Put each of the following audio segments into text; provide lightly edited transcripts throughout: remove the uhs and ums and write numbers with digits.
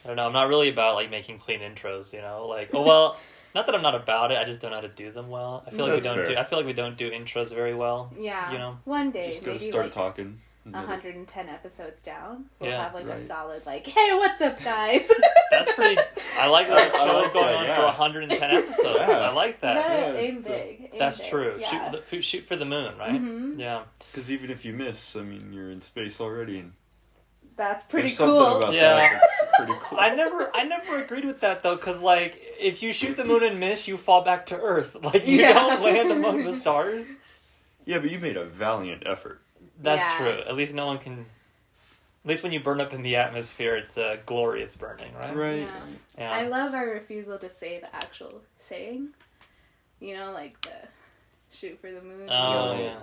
I don't know. I'm not really about like making clean intros. Like well, not that I'm not about it. I just don't know how to do them well. I feel like we don't do intros very well. Yeah. One day, just gotta maybe start talking. 110 episodes down, we'll Yeah, have like a solid like, hey, what's up, guys? That's pretty. I like that show's going on for 110 episodes. I like that. Aim big. That's big. true. Yeah. Shoot for the moon, right? Mm-hmm. Yeah. Because even if you miss, I mean, you're in space already, and that's pretty there's cool. something about that that's pretty cool. I never agreed with that though, because like if you shoot the moon and miss, you fall back to Earth. Like you don't land among the stars. Yeah, but you made a valiant effort. That's true. At least no one can. At least when you burn up in the atmosphere, it's a glorious burning, right? Right. Yeah. I love our refusal to say the actual saying. Like the shoot for the moon.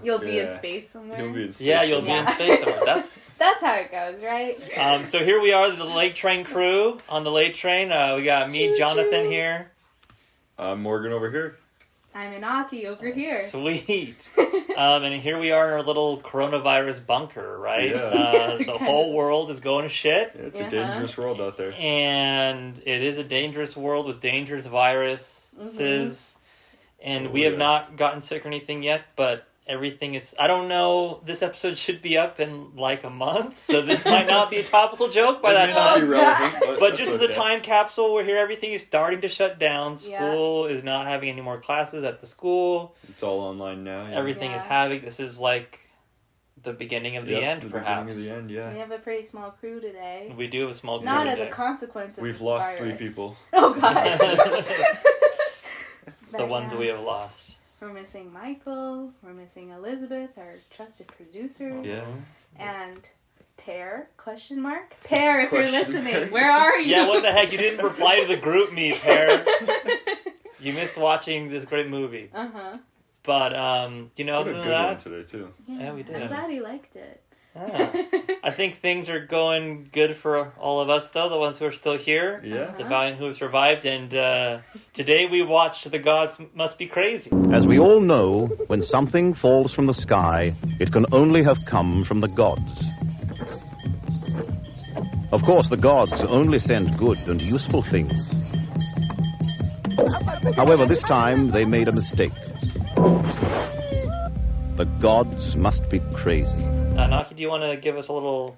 You'll be in space somewhere. You'll be in space. Yeah, you'll be in space somewhere. That's how it goes, right? So here we are, the Late Train crew on the Late Train. We got me, Jonathan here. Morgan over here. I'm Inaki over here. Sweet. And here we are in our little coronavirus bunker, right? Yeah. The whole world is going to shit. It's a dangerous world out there. And it is a dangerous world with dangerous viruses. Mm-hmm. And we have not gotten sick or anything yet, but everything is... I don't know. This episode should be up in like a month, so this might not be a topical joke by that time. Be relevant, but just as a time capsule, we're here. Everything is starting to shut down. School is not having any more classes at the school. It's all online now. Yeah. Everything is having... This is like the beginning of the end, perhaps. The beginning of the end, We have a pretty small crew today. We do have a small crew Not today. as a consequence of We've the lost virus. 3 people. Oh, God. The ones we have lost. We're missing Michael. We're missing Elizabeth, our trusted producer. Yeah. And Pear, ? Pear, if you're listening, where are you? Yeah, what the heck? You didn't reply to the group meet, Pear. You missed watching this great movie. Uh-huh. But, other than a good that... one today, too. Yeah, we did. I'm glad he liked it. I think things are going good for all of us, though, the ones who are still here. Yeah. The valiant who have survived. And today we watched The Gods Must Be Crazy. As we all know, when something falls from the sky, it can only have come from the gods. Of course, the gods only send good and useful things. However, this time they made a mistake. The gods must be crazy. Naki, do you want to give us a little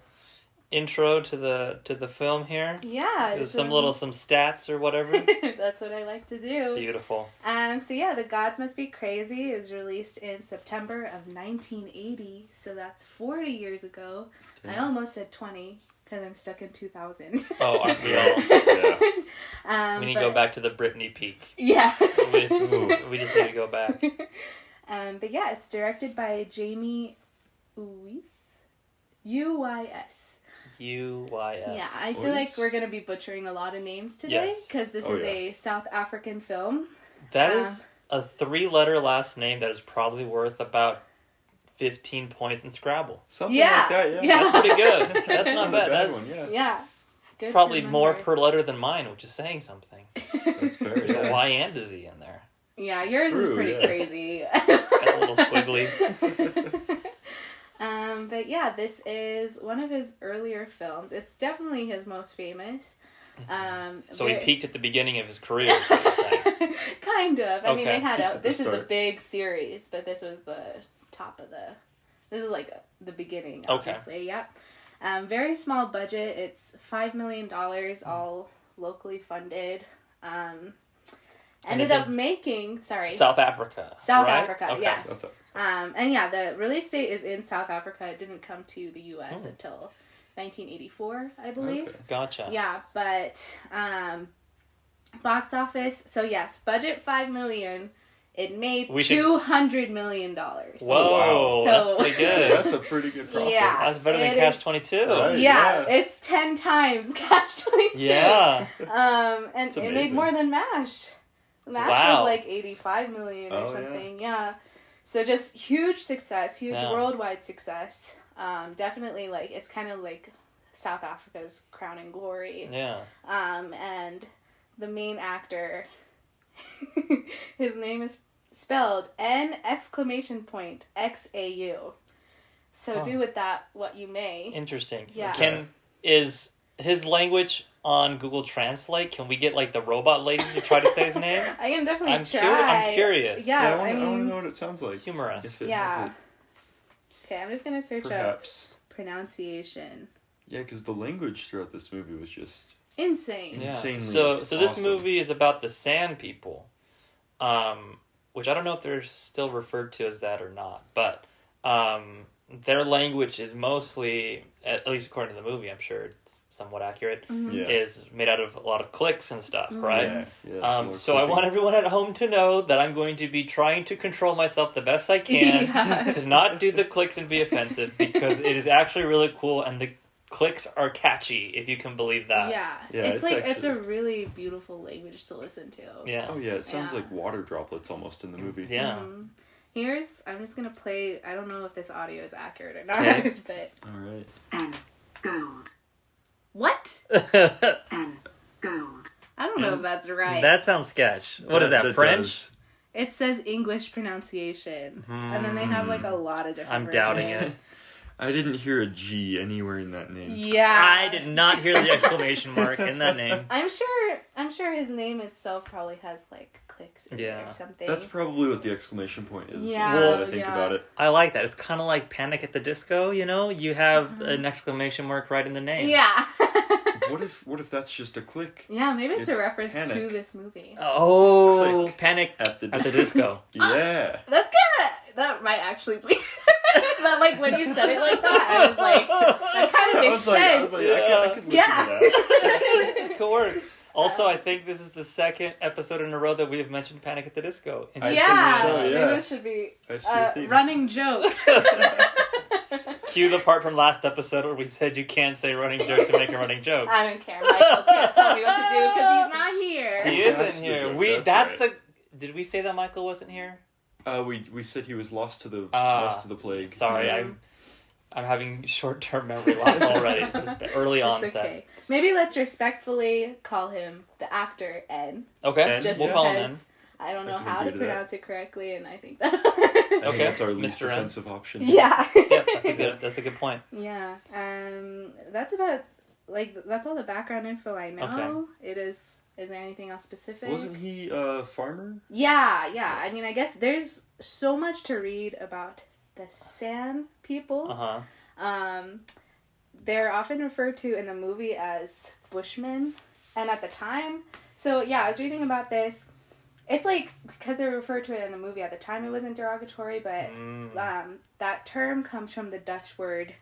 intro to the film here? Yeah. Some stats or whatever? That's what I like to do. Beautiful. The Gods Must Be Crazy. It was released in September of 1980, so that's 40 years ago. I almost said 20, because I'm stuck in 2000. Oh, aren't we all? Yeah. We need to go back to the Britney peak. Yeah. We just need to go back. But yeah, it's directed by Jamie Uys. Uys. Yeah, I feel like we're going to be butchering a lot of names today, because this is a South African film. That is a 3-letter last name that is probably worth about 15 points in Scrabble. Something like that, yeah. That's pretty good. That's not bad. That one, yeah. Yeah. Good probably more per letter than mine, which is saying something. That's fair. There's a Y and a Z in there. Yeah, yours is pretty crazy. Got a little squiggly. But yeah, this is one of his earlier films. It's definitely his most famous. So he peaked at the beginning of his career, is what you're saying. Kind of. I mean, they had this is a start. big series, but this was the top of the... This is like the beginning, obviously. Yeah. Very small budget. It's $5 million, all locally funded. Ended up making... Sorry. South Africa. South right? Africa, okay. yes. And yeah, the release date is in South Africa. It didn't come to the U.S. until 1984, I believe. Okay. Gotcha. Yeah, but box office. So yes, budget $5 million. It made $200 million. Whoa, So, that's pretty good. That's a pretty good profit. Yeah, That's better than Catch 22. Right. Yeah, it's 10 times Catch 22. Yeah. And it made more than MASH. MASH was like 85 million or something. Yeah. So just huge success, huge worldwide success. Definitely like it's kind of like South Africa's crowning glory. Yeah. And the main actor, his name is spelled N!XAU. So do with that what you may. Interesting. Yeah. Is his language on Google Translate? Can we get like the robot lady to try to say his name? I can definitely try. I'm curious. Yeah, I want to know what it sounds like. Humorous. If it Yeah. has it, Okay, I'm just gonna search perhaps. up pronunciation. Yeah, because the language throughout this movie was just Insane. Yeah. insanely So this awesome. movie is about the Sand People, which I don't know if they're still referred to as that or not, but their language is mostly, at least according to the movie, I'm sure it's somewhat accurate, Yeah. is made out of a lot of clicks and stuff, right? Yeah, it's a lot of So I clicking. want everyone at home to know that I'm going to be trying to control myself the best I can Yeah. to not do the clicks and be offensive, because it is actually really cool and the clicks are catchy, if you can believe that. Yeah. Yeah, it's it's like it's a actually- really beautiful language to listen to. Yeah. Oh yeah, it sounds Yeah. like water droplets almost in the movie. Yeah. Mhm. I'm just gonna play. I don't know if this audio is accurate or not, Okay. but All right. and gold what? and gold. I don't know if that's right. That sounds sketch. What is that, French? does. It says English pronunciation, and then they have like a lot of different. I'm doubting versions. it. I didn't hear a G anywhere in that name. Yeah, I did not hear the exclamation mark in that name. I'm sure his name itself probably has like clicks in it Yeah. or something. That's probably what the exclamation point is. Yeah, now that I think yeah. about it. I like that. It's kind of like Panic at the Disco, you know? You have an exclamation mark right in the name. yeah. What if that's just a click Yeah, maybe it's a It's reference to Panic. this movie. Oh, Click. Panic at the at the Disco. Yeah. That might actually be. But like when you said it like that, I was like, that kind of I makes was like, sense. I could listen Yeah. to that. Could work. Also, I think this is the second episode in a row that we have mentioned Panic at the Disco. I think Yeah, so, maybe yeah. this should be I see a a theme. running joke. Cue the part from last episode where we said you can't say running joke to make a running joke. I don't care. Michael can't tell me what to do because he's not here. He That's isn't the here. joke, That's right. the. Did we say that Michael wasn't here? We said he was lost to the plague. Sorry, Mhm. I'm having short-term memory loss already. This is early It's onset. okay. Maybe let's respectfully call him the actor N. Okay, And- Just we'll because call him N. I don't know I can how to agree to that. pronounce it correctly, and I think that. I think Okay, that's our least Mr. N. offensive option. Yeah. Yeah, that's a good point. Yeah. That's about that's all the background info I know. It is. Is there anything else specific? Wasn't he a farmer? Yeah. I mean, I guess there's so much to read about the Sand People. Uh-huh. They're often referred to in the movie as Bushmen, and at the time. So yeah, I was reading about this. It's like because they referred to it in the movie at the time, it wasn't derogatory, but that term comes from the Dutch word.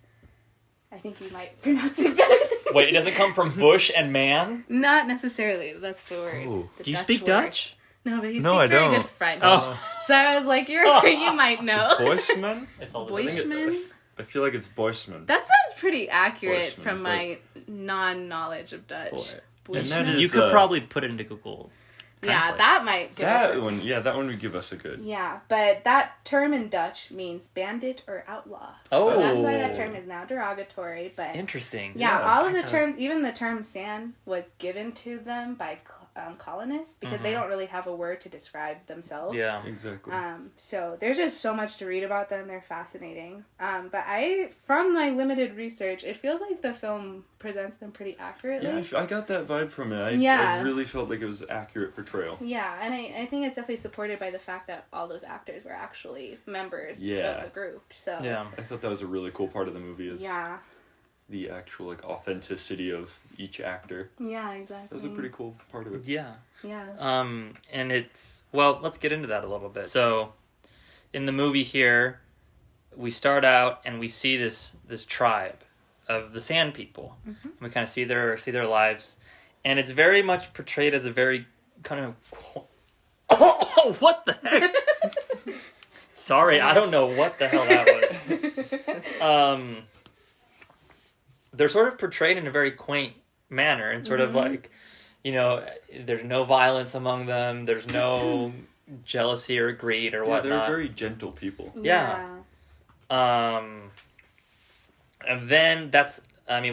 I think you might pronounce it better. Than Wait, it doesn't come from bush and man? Not necessarily. That's the word. Oh. The Do you Dutch speak word. Dutch? No, but he No, speaks I very don't. good French. Oh. So I was like, you might know. Boisman? It's all the Boish- same. Bushman? I feel like it's Boisman. That sounds pretty accurate Bushman, from my non-knowledge of Dutch. And that Bushman? is- You could probably put it into Google. Yeah, Translate. that might give us That a- one, yeah, that one would give us a good. Yeah, but that term in Dutch means bandit or outlaw. Oh. So that's why that term is now derogatory. But Interesting. yeah, Yeah, all of I the thought- terms, even the term sand, was given to them by colonists because they don't really have a word to describe themselves. Yeah. Exactly. So there's just so much to read about them. They're fascinating. But from my limited research, it feels like the film presents them pretty accurately. Yeah, I got that vibe from it. Yeah. I really felt like it was an accurate portrayal. Yeah, and I think it's definitely supported by the fact that all those actors were actually members Yeah. of the group. So Yeah. I thought that was a really cool part of the movie is yeah, the actual like authenticity of each actor. yeah, exactly. That was a pretty cool part of it. Yeah. Yeah. And it's, well, let's get into that a little bit. So, in the movie here, we start out and we see this tribe of the Sand People. Mm-hmm. We kind of see their lives, and it's very much portrayed as a very kind of oh, what the heck? Sorry, I don't know what the hell that was. They're sort of portrayed in a very quaint manner, and sort of like, you know, there's no violence among them. There's no jealousy or greed or Yeah, whatnot. they're very gentle people. Yeah. And then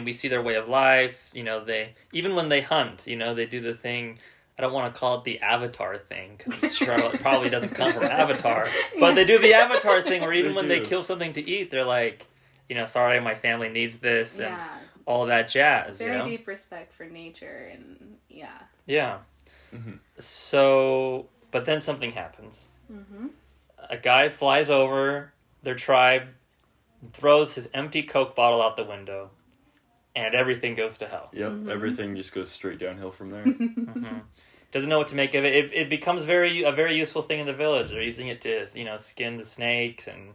we see their way of life. You know, even when they hunt, you know, they do the thing. I don't want to call it the Avatar thing because it probably doesn't come from Avatar. But they do the Avatar thing where even They when they do. kill something to eat, they're like, you know, sorry, my family needs this. And Yeah. all that jazz. Very deep respect for nature, and yeah. Yeah. Mm-hmm. So, but then something happens. Mm-hmm. A guy flies over their tribe, throws his empty Coke bottle out the window, and everything goes to hell. Yep, Mm-hmm. everything just goes straight downhill from there. Mm-hmm. Doesn't know what to make of it. It becomes a very useful thing in the village. They're using it to, skin the snakes, and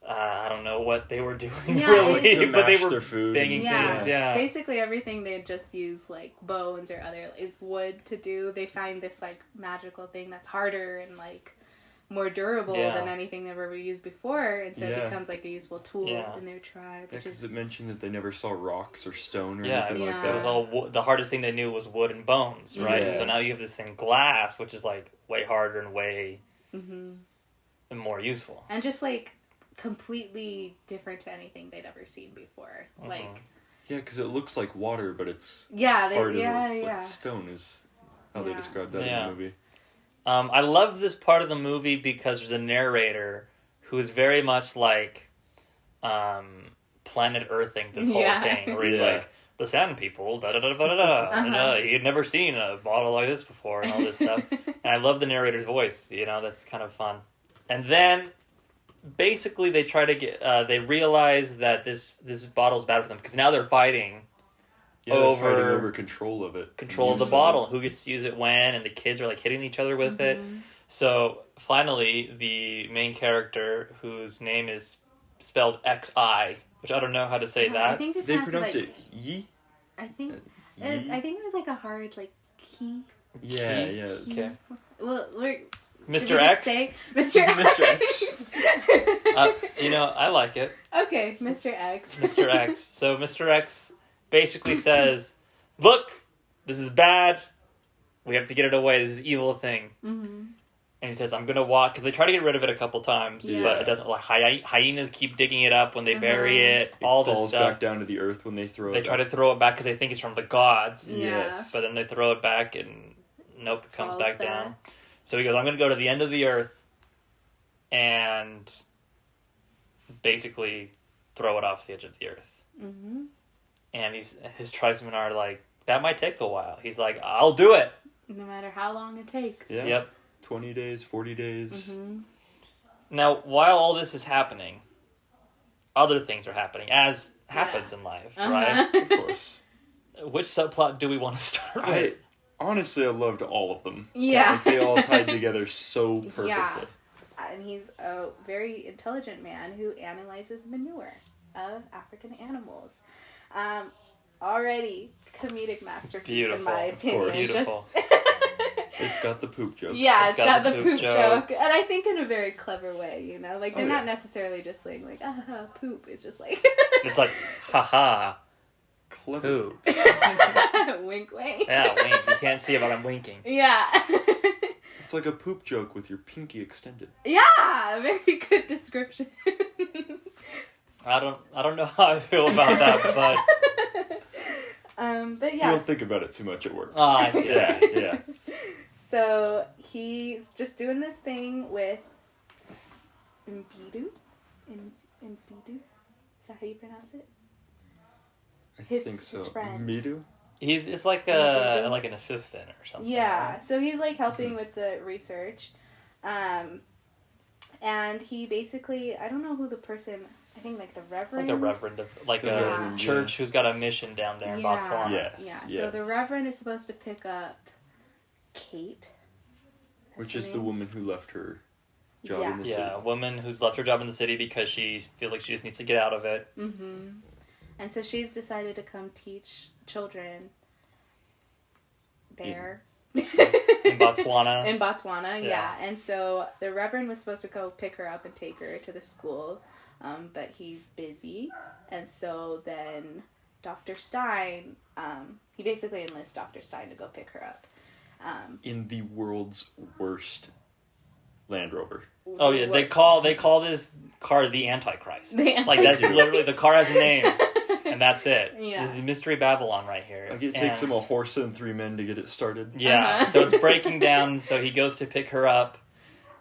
I don't know what they were doing really, To but they mash were their food. banging things. Yeah. Basically everything they just use like bones or other wood to do. They find this like magical thing that's harder and like more durable than anything they've ever used before, and so it becomes like a useful tool in their tribe. Because it mentioned that they never saw rocks or stone or Yeah, anything like it that. was all the hardest thing they knew was wood and bones, right? Yeah. So now you have this thing glass, which is like way harder and way more useful. And just like completely different to anything they'd ever seen before. Like Yeah, because it looks like water, but it's yeah, harder. yeah. Like stone is how they described that Yeah. in the movie. I love this part of the movie because there's a narrator who is very much like planet Earthing this whole thing, where he's like, the Sand People, da-da-da-da-da-da, and he had never seen a bottle like this before, and all this stuff. And I love the narrator's voice, that's kind of fun. And then, basically, they try to get, they realize that this bottle's bad for them, because now they're fighting Yeah, they're fighting over control of it. Control of the bottle, who gets to use it when, and the kids are like hitting each other with it. So finally, the main character, whose name is spelled X-I, which I don't know how to say that. I think it's They pronounced like, it Yi? I think Yi? I think it was like a hard like key. Yeah, Key? yeah. Okay. Well, Mr. X? Say Mr. Mr. X. I like it. Okay, Mr. X. Mr. X. So Mr. X basically says, look, this is bad. We have to get it away. This is an evil thing. Mm-hmm. And he says, I'm going to walk, because they try to get rid of it a couple times, but it doesn't. Like, hyenas keep digging it up when they bury it, all this falls stuff. back down to the earth when they throw it. They try to throw it back because they think it's from the gods. Yes. But then they throw it back and nope, it comes Falls back back. down. So he goes, I'm going to go to the end of the earth and basically throw it off the edge of the earth. Mm-hmm. And his tribesmen are like, that might take a while. He's like, I'll do it. No matter how long it takes. Yeah. Yep. 20 days, 40 days. Mm-hmm. Now, while all this is happening, other things are happening, as happens in life, right? Of course. Which subplot do we want to start with? Honestly, I loved all of them. Yeah. Like, they all tied together so perfectly. Yeah. And he's a very intelligent man who analyzes manure of African animals. Already comedic masterpiece, Beautiful. in my opinion. course. Beautiful. It's got the poop joke. Yeah, It's it's got got the the poop poop joke. joke. And I think in a very clever way, Like, they're Oh, not yeah. necessarily just saying, like, poop. It's just like... It's like, haha, Clever. poop. Wink, wink. Yeah, wink. You can't see it, but I'm winking. Yeah. It's like a poop joke with your pinky extended. Yeah, very good description. I don't know how I feel about that, but But You yeah. don't think about it too much, it works. I see. Yeah, yeah. So he's just doing this thing with Mbidu. Mbidu? Is that how you pronounce it? I His- think so. his friend. Midu? it's like like an assistant or something. Yeah, right? so he's like helping with the research. And he basically, I don't know who the person, I think like the It's reverend. like a reverend of like The a reverend, church who's got a mission down there in Botswana. Yes. Yeah, yeah. so the reverend is supposed to pick up Kate. That's Which her is the name. woman who left her job Yeah. in the Yeah, a woman who's left her job in the city because she feels like she just needs to get out of it. Mm-hmm. And so she's decided to come teach children there. In Botswana. In Botswana, Yeah. yeah. And so the Reverend was supposed to go pick her up and take her to the school, but he's busy. And so then Dr. Stein, he basically enlists Dr. Stein to go pick her up. in the world's worst Land Rover. Oh yeah, they Works. call this car the Antichrist. The Like that's Antichrist. literally the car has a name, and that's it. Yeah. This is Mystery Babylon right here. Like it takes And- him a horse and 3 men to get it started. Yeah, Uh-huh. so it's breaking down. So he goes to pick her up,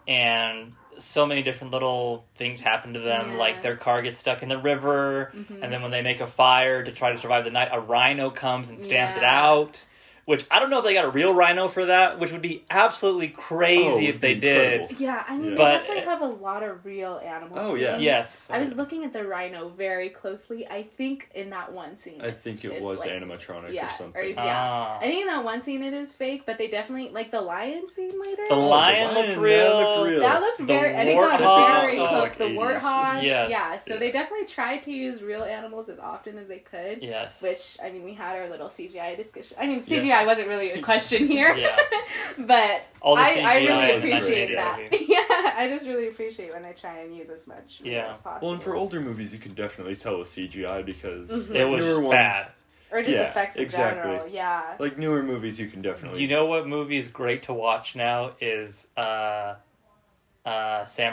and so many different little things happen to them. Yeah. Like their car gets stuck in the river, Mm-hmm. and then when they make a fire to try to survive the night, a rhino comes and stamps it Yeah. out. Which, I don't know if they got a real rhino for that, which would be absolutely crazy Oh, if they it'd be did. incredible. Yeah, I mean, Yeah. they But- definitely have a lot of real animals. Oh, yeah. Yes. I was looking at the rhino very closely. I think in that one scene, I think it was like, animatronic yeah, or or something. yeah. Ah. I think in that one scene it is fake, but they definitely like the lion scene later. The lion looked real. That looked The very. I think that was warthog. very Oh, close. like The 80s. warthog. Yes. Yeah. So Yeah. they definitely tried to use real animals as often as they could. Yes. Which, I mean, we had our little CGI discussion. I mean, CGI wasn't really a question here. Yeah. But All the I CGI really was appreciate great, that. yeah. Yeah, I just really appreciate when they try and use as much real Yeah. as possible. Well, and for older movies, you can definitely tell with CGI because Mhm. It was newer just ones, bad. Or just Yeah, effects in exactly. general. Yeah. like newer movies, you can definitely. Do you know what movie is great to watch now? Is Sam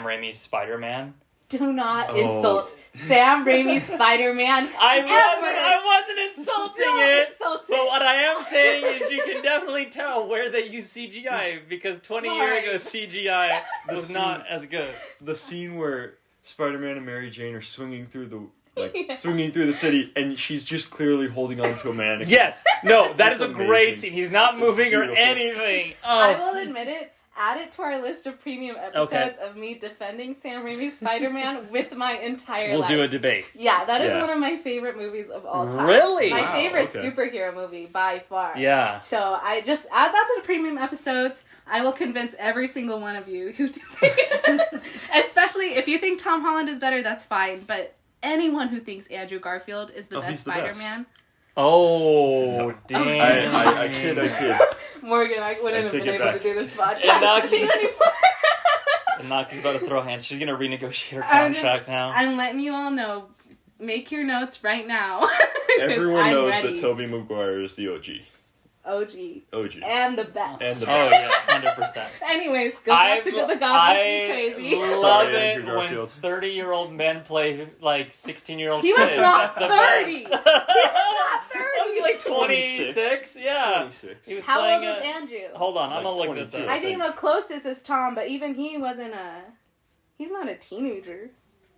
Raimi's Spider-Man. Do not Oh. insult Sam Raimi's Spider-Man. I wasn't insulting Don't it. insult But it. what I am saying is you can definitely tell where they use CGI because 20 years ago CGI The was scene- not as good. the scene where Spider-Man and Mary Jane are swinging through the Yeah. swinging through the city, and she's just clearly holding on to a mannequin. Yes. No, that is It's a great amazing. scene. He's not moving or beautiful. anything. I Oh. will admit it. Add it to our list of premium episodes of me defending Sam Raimi's Spider-Man with my entire We'll life. do a debate. Yeah, that is Yeah. one of my favorite movies of all time. Really? My Wow, favorite okay. superhero movie by far. Yeah. So I just add that to the premium episodes. I will convince every single one of you who, especially if you think Tom Holland is better, that's fine. But anyone who thinks Andrew Garfield is the Oh, best he's the best. Spider-Man, Oh, No. damn. I kid. Morgan, I wouldn't I have take been it able back. to do this And podcast now with you he's- anymore. And Naki's about to throw hands. She's gonna renegotiate her I'm contract now. I'm letting you all know. Make your notes right now. 'Cause Everyone I'm knows ready. that Tobey Maguire is the OG. OG. OG. And the best. And the Oh yeah, 100%. Anyways, go back to the Goblins be crazy. love Sorry, it Andrew when Garfield. 30-year-old men play like 16-year-old He kids. was not That's the 30. best. He was not 30. Was he like 26? Yeah. 26. He was How playing old is a- Andrew? Hold on, I'm Like gonna look this 22. up. I think the closest is Tom, but even he wasn't he's not a teenager.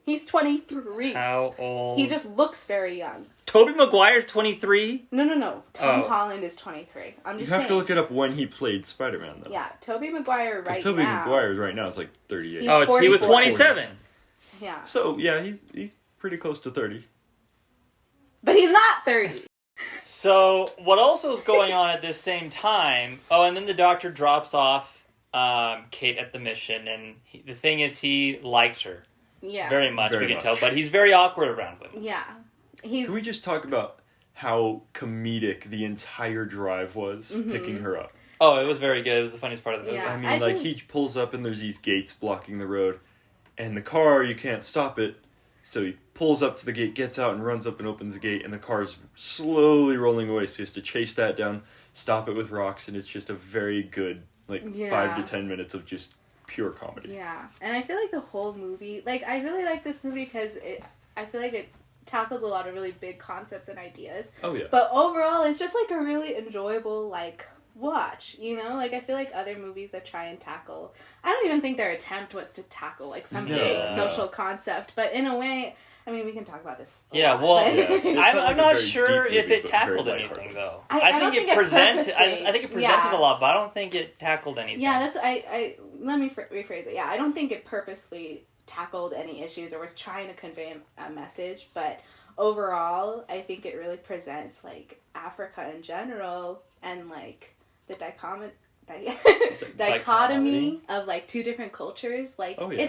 He's 23. How old? He just looks very young. Tobey Maguire's 23? No. Tom Oh. Holland is 23. I'm You just have saying. to look it up when he played Spider-Man, though. Yeah, Tobey Maguire Because right Tobey now. Maguire right now is like 38. He's Oh, he was 44. 27. Yeah. So, yeah, he's pretty close to 30. But he's not 30. So, what also is going on at this same time? Oh, and then the doctor drops off Kate at the mission, and the thing is, he likes her Yeah. very much. Very we can much. tell, but he's very awkward around women. Yeah. He's Can we just talk about how comedic the entire drive was picking her up? Oh, it was very good. It was the funniest part of the movie. Yeah. I mean, I like, think- he pulls up and there's these gates blocking the road, and the car, you can't stop it. So he pulls up to the gate, gets out, and runs up and opens the gate, and the car's slowly rolling away. So he has to chase that down, stop it with rocks, and it's just a very good, like, Yeah. 5 to 10 minutes of just pure comedy. Yeah, and I feel like the whole movie, like, I really like this movie because I feel like it tackles a lot of really big concepts and ideas. Oh, yeah. But overall, it's just like a really enjoyable, like, watch, you know? Like, I feel like other movies that try and tackle, I don't even think their attempt was to tackle, like, some No. big social concept, but in a way, I mean, we can talk about this a Yeah, lot, well, but- Yeah. It felt I'm like a not very sure deep if movie, it but very tackled lighthearted. anything, though. I don't think it presented. I purposely- think it presented yeah. a lot, but I don't think it tackled anything. Yeah, that's I let me rephrase it. Yeah, I don't think it purposely tackled any issues or was trying to convey a message, but overall, I think it really presents like Africa in general and like the dichotomy of like two different cultures. Like Oh, yeah.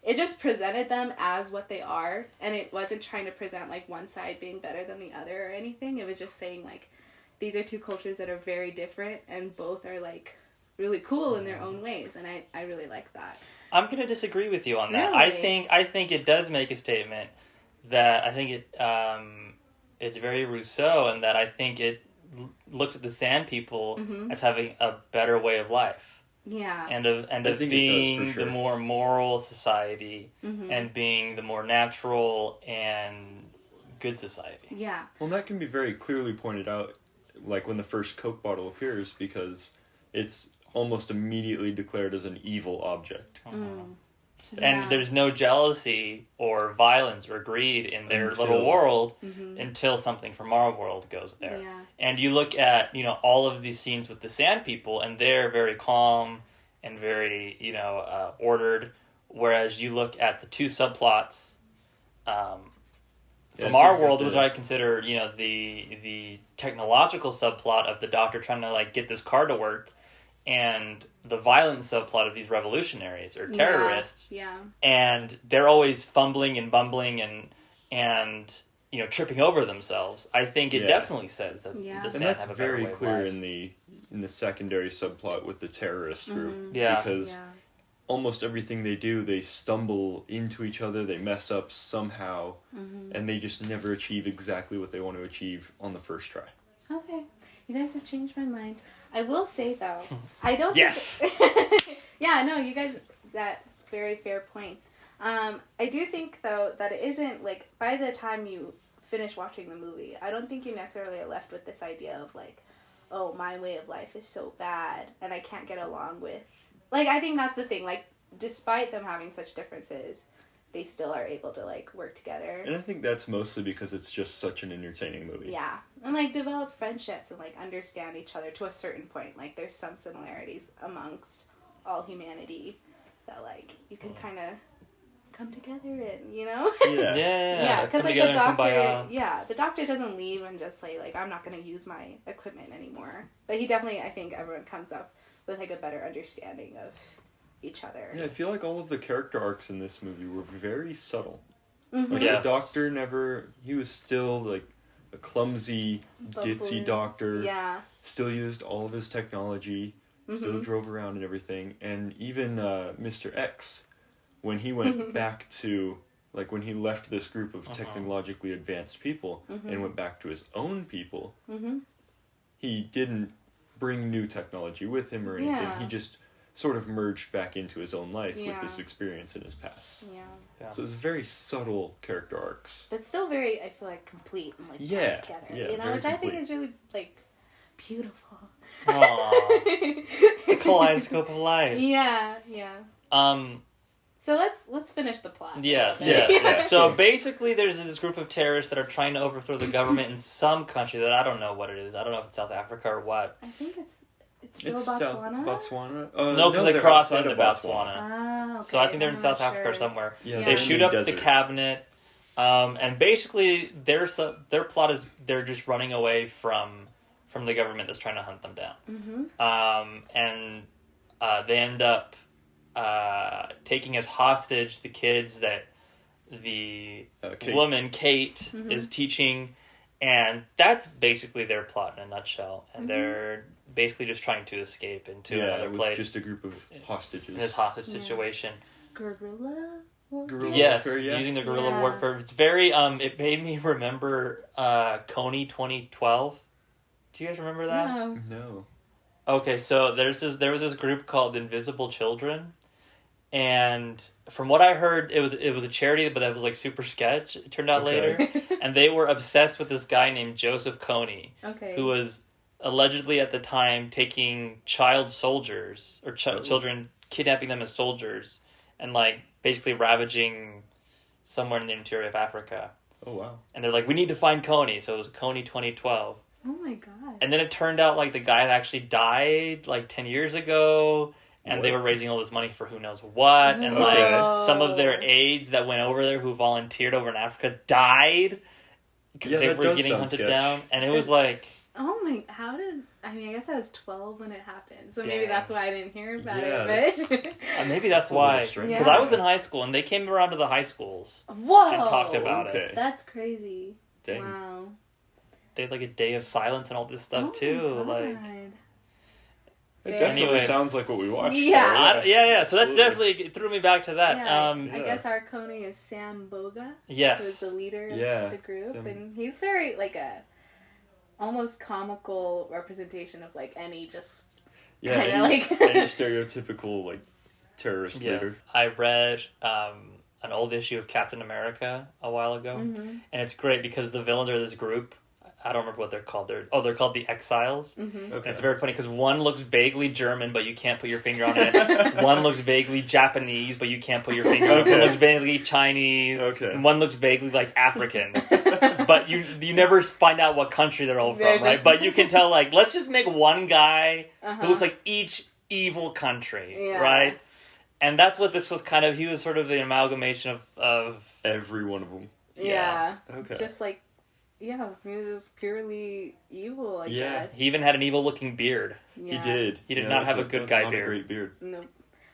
it just presented them as what they are, and it wasn't trying to present like one side being better than the other or anything. It was just saying like these are two cultures that are very different and both are like really cool in their own ways, and I really like that. I'm gonna disagree with you on that. Really? I think it does make a statement that I think it's very Rousseau, and that I think it looks at the Sand People Mhm. as having a better way of life, Yeah. and of I think it does, being for sure. the more moral society, Mhm. and being the more natural and good society. Yeah. Well, that can be very clearly pointed out, like when the first Coke bottle appears, because it's almost immediately declared as an evil object. Mm. Yeah. And there's no jealousy or violence or greed in their Until- little world Mhm. until something from our world goes there. Yeah. And you look at, all of these scenes with the Sand People, and they're very calm and very, ordered. Whereas you look at the two subplots from so our you've got world, the- which I consider, the technological subplot of the Doctor trying to get this car to work, and the violent subplot of these revolutionaries or terrorists, Yeah. and they're always fumbling and bumbling and tripping over themselves. I think it Yeah. definitely says that Yeah. the And Sand that's have a better very way of clear life. in the secondary subplot with the terrorist group. Yeah. Because Yeah. almost everything they do, they stumble into each other, they mess up somehow, and they just never achieve exactly what they want to achieve on the first try. Okay, you guys have changed my mind. I will say though, I don't. Yes. Yeah, no, you guys. That very fair points. I do think though that it isn't like by the time you finish watching the movie, I don't think you necessarily are left with this idea of like, oh, my way of life is so bad and I can't get along with. Like, I think that's the thing. Like, despite them having such differences, they still are able to like work together. And I think that's mostly because it's just such an entertaining movie. Yeah, and like develop friendships and like understand each other to a certain point. Like there's some similarities amongst all humanity that like you can kind of come together in, Yeah. Yeah, because come like together the and doctor, kumbaya. the doctor doesn't leave and just say like I'm not going to use my equipment anymore. But he definitely, I think everyone comes up with like a better understanding of each other. Yeah, I feel like all of the character arcs in this movie were very subtle. Mhm. Like Yes. the doctor he was still like a clumsy, ditzy Bumbling. doctor. Yeah. Still used all of his technology, still Mhm. drove around and everything. And even Mr. X, when he went back to, like when he left this group of technologically advanced people and went back to his own people, Mhm. he didn't bring new technology with him or anything. Yeah. He just sort of merged back into his own life Yeah. with this experience in his past. Yeah. Yeah. So it's very subtle character arcs. But still very, I feel like, complete and like Yeah, tied together. yeah, You know, very which I think complete. is really like beautiful. Aww. The kaleidoscope of life. Yeah, yeah. So let's finish the plot. a Yes, little yes, bit. yes. So basically, there's this group of terrorists that are trying to overthrow the government in some country that I don't know what it is. I don't know if it's South Africa or what. I think it's still It's Botswana. Botswana? No, because they they're crossed outside into of Botswana. Ah, okay. So I think they're in I'm South not Africa or sure. somewhere. Yeah, Yeah. They they're shoot in up desert. the cabinet, and basically their plot is they're just running away from the government that's trying to hunt them down. Mhm. And they end up taking as hostage the kids that the Kate. woman Kate Mm-hmm. is teaching, and that's basically their plot in a nutshell. Mm-hmm. And they're basically just trying to escape into another with place just a group of hostages. in this hostage situation. Guerrilla. warfare? Guerrilla Yes, warfare, yeah. using the guerrilla Yeah. warfare. It's very it made me remember Coney 2012. Do you guys remember that? No. No. Okay, so there was this group called Invisible Children, and from what I heard, it was a charity, but that was like super sketch. It turned out Okay. later, and they were obsessed with this guy named Joseph Kony, Okay. who was allegedly at the time taking child soldiers or children, kidnapping them as soldiers, and like basically ravaging somewhere in the interior of Africa. Oh, wow. And they're like, we need to find Kony, so it was Kony 2012. Oh my god. And then it turned out like the guy actually died like 10 years ago, and they What? were raising all this money for who knows what, and like Okay. some of their aides that went over there who volunteered over in Africa died because Yeah, they that were does getting sound hunted sketch. down, and it was like, Oh my, I guess I was 12 when it happened, so maybe Damn. that's why I didn't hear about Yeah, it, but... maybe that's a little why, strange. because Yeah. I was in high school and they came around to the high schools Whoa! and talked about it. Okay. That's crazy. Dang. Wow. They had like a day of silence and all this stuff too, like. It Yeah. definitely Anyway. sounds like what we watched. Yeah. though, Yeah. So that's Absolutely. definitely it threw me back to that. Yeah, I Yeah. guess our Coney is Sam Boga, who's Yes. the leader Yeah, of the group, Sam- and he's very like a almost comical representation of like any just Yeah, Kinda any, like- any stereotypical like terrorist leader. Yes. I read an old issue of Captain America a while ago, Mhm. and it's great because the villains are this group. I don't remember what they're called. They're called the Exiles. Mm-hmm. Okay. It's very funny because one looks vaguely German, but you can't put your finger on it. One looks vaguely Japanese, but you can't put your finger on it. One Okay. looks vaguely Chinese. Okay. And one looks vaguely like African. But you never find out what country they're all They're from, right? just- But you can tell, like, let's just make one guy Uh-huh. who looks like each evil country, Yeah. right? And that's what this was kind of. He was sort of the amalgamation of Every one of them. Yeah. Okay. Just like, yeah, he was just purely evil, I Yeah. guess. he even had an evil looking beard. Yeah. He did. He did Yeah, not that have was a good that was guy not beard. A great beard. Nope.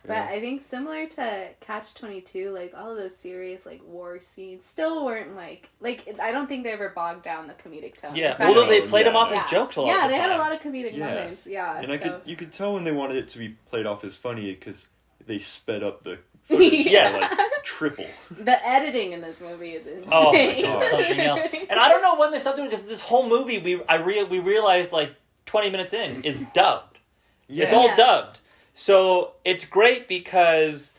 But Yeah. I think similar to Catch-22, like all of those serious like war scenes still weren't like I don't think they ever bogged down the comedic tone. Yeah, In fact, although they No, played him yeah. off yeah. as jokes a lot. Yeah, of the they had a time. lot of comedic Yeah. moments. Yeah, And you could tell when they wanted it to be played off as funny because they sped up the Yeah. footage Yes. by, like triple. the editing in this movie is insane. Oh my god, something else. And I don't know when they stopped doing it because this whole movie we realized like 20 minutes in is dubbed. Yeah. It's all Yeah. dubbed. So it's great because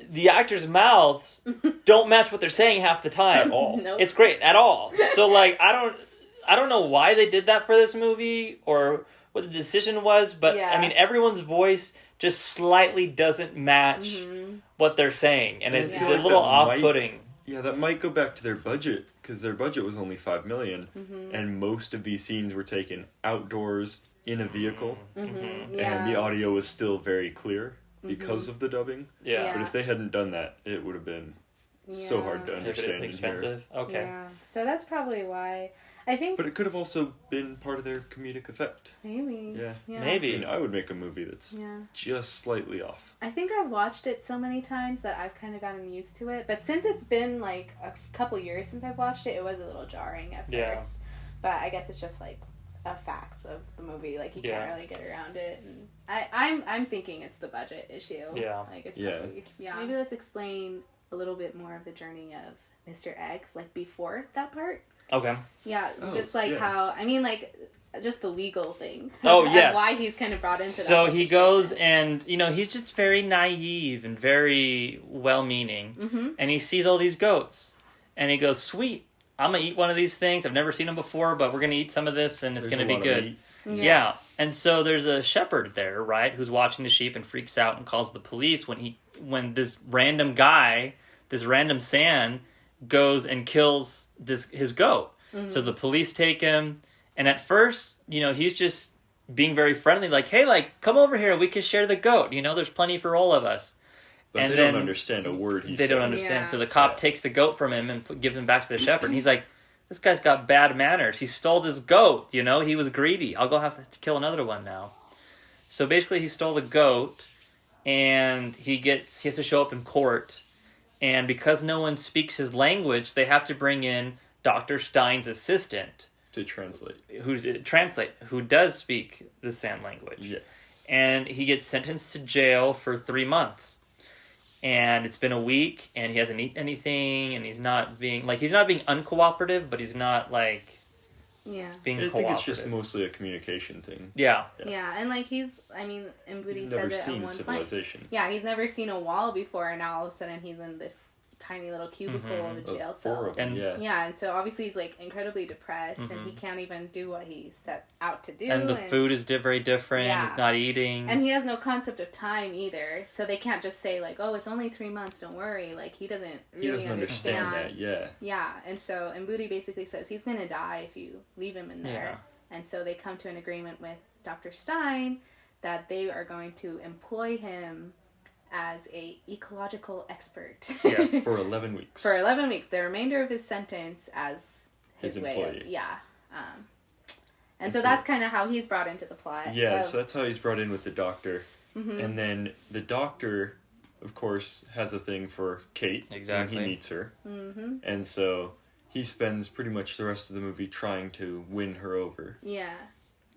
the actors' mouths don't match what they're saying half the time. At all. Nope. It's great at all. So like I don't know why they did that for this movie or what the decision was, but Yeah. I mean everyone's voice just slightly doesn't match Mhm. what they're saying, and it's, I it's feel a like little that might- off-putting. Yeah, that might go back to their budget because their budget was only $5 million, Mm-hmm. and most of these scenes were taken outdoors in a vehicle, Mhm. Yeah. and the audio was still very clear because of the dubbing. Yeah. Yeah. But if they hadn't done that, it would have been so hard to Yeah. If it understand is and hear. expensive, okay. Yeah. So that's probably why. I think But it could have also been part of their comedic effect. maybe. Yeah. Yeah. I Maybe. mean, I would make a movie that's Yeah. just slightly off. I think I've watched it so many times that I've kind of gotten used to it. But since it's been like a couple years since I've watched it, it was a little jarring at Yeah. first. But I guess it's just like a fact of the movie. Like you Yeah. can't really get around it. And I'm thinking it's the budget issue. Yeah. Like it's Yeah. probably Maybe let's explain a little bit more of the journey of Mr. X, like before that part. Okay. Yeah, Oh, just like yeah. how I mean, like just the legal thing. Oh, of yes. why he's kind of brought into. So that he goes and, he's just very naive and very well-meaning. Mm-hmm. And he sees all these goats. And he goes, sweet, I'm going to eat one of these things. I've never seen them before, but we're going to eat some of this and it's There's going to a be lot of good. meat. Yeah. And so there's a shepherd there, right, who's watching the sheep and freaks out and calls the police when this random guy, this random San, goes and kills his goat. So the police take him, and at first, he's just being very friendly, like, hey, like, come over here, we can share the goat. There's plenty for all of us. But And they then don't understand a word he They said. don't understand. Yeah. So the cop takes the goat from him and gives him back to the shepherd. And he's like, this guy's got bad manners. He stole this goat, He was greedy. I'll go have to kill another one now. So basically he stole the goat, and he has to show up in court. And because no one speaks his language, they have to bring in Dr. Stein's assistant, To translate. who does speak the San language. Yeah. And he gets sentenced to jail for 3 months. And it's been a week, and he hasn't eaten anything, and he's not being uncooperative, but he's not Yeah. being I think cooperative. it's just mostly a communication thing. Yeah. Yeah, and like and Booty He's says never it at seen one point. civilization. Yeah, he's never seen a wall before, and now all of a sudden he's in this tiny little cubicle of a jail Of cell. four of them, And- yeah. Yeah, and so obviously he's like incredibly depressed, and he can't even do what he set out to do. And the food is very different. Yeah. He's not eating. And he has no concept of time either, so they can't just say like, "Oh, it's only 3 months. Don't worry." Like he doesn't really He doesn't understand that, yeah. Yeah, and so Booty basically says he's gonna die if you leave him in there. And so they come to an agreement with Dr. Stein that they are going to employ him as a ecological expert. Yes. For 11 weeks. For 11 weeks, the remainder of his sentence as his way employee. of, yeah. And And so so- that's kind of how he's brought into the plot. Yeah, of- so that's how he's brought in with the doctor. Mm-hmm. And then the doctor, of course, has a thing for Kate Exactly. when he meets her. Mhm. And so he spends pretty much the rest of the movie trying to win her over. Yeah.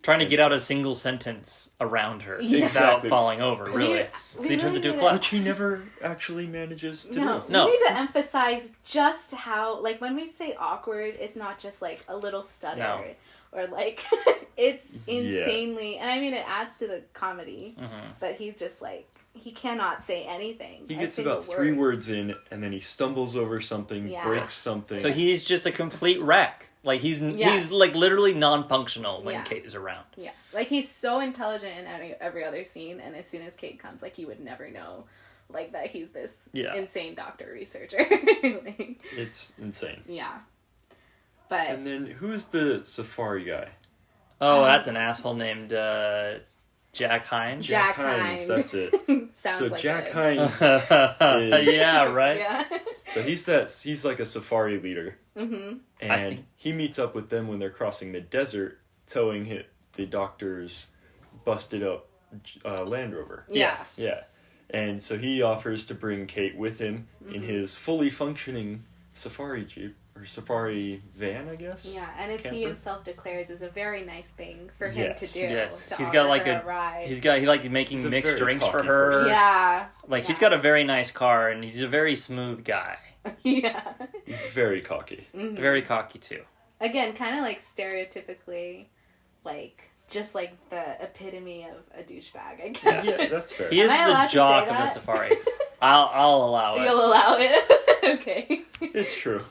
Trying to get out a single sentence around her Yeah. without Exactly. falling over, really. We He turns really into a need clutch. Which he never actually manages to No, do. No. we need to emphasize just how, like, when we say awkward, it's not just like a little stutter No. or like it's Yeah. insanely, and I mean it adds to the comedy, Mhm. but he's just like he cannot say anything. He a gets single about 3 word. words in, and then he stumbles over something, Yeah. breaks something. So he's just a complete wreck. Like he's Yes. like literally non-functional when Yeah. Kate is around. Yeah, like he's so intelligent in every other scene, and as soon as Kate comes, like you would never know, like that he's this insane doctor researcher. Like, It's insane. yeah, but And then who's the safari guy? Oh, that's an asshole named Jack Hines. Jack Hines, Hines. that's it. sounds So like Jack a- Hines, Yeah, right. Yeah. so he's like a safari leader, Mm-hmm. and he meets up with them when they're crossing the desert, towing the doctor's busted up Land Rover. Yes. Yeah, and so he offers to bring Kate with him in his fully functioning safari jeep or safari van, I guess. Yeah, and as he Camper? himself declares, is a very nice thing for him to Yes. do. Yes. To He's offer got like her a ride. he like making He's a mixed very drinks for cocky her. person. Yeah. Like he's Yeah. got a very nice car and he's a very smooth guy. Yeah. He's very cocky. Mhm. Very cocky too. Again, kind of like stereotypically, like just like the epitome of a douchebag. I guess. Yeah, that's fair. He is Am I allowed the to jock say of the that? safari. I'll allow it. You'll allow it. Okay. It's true.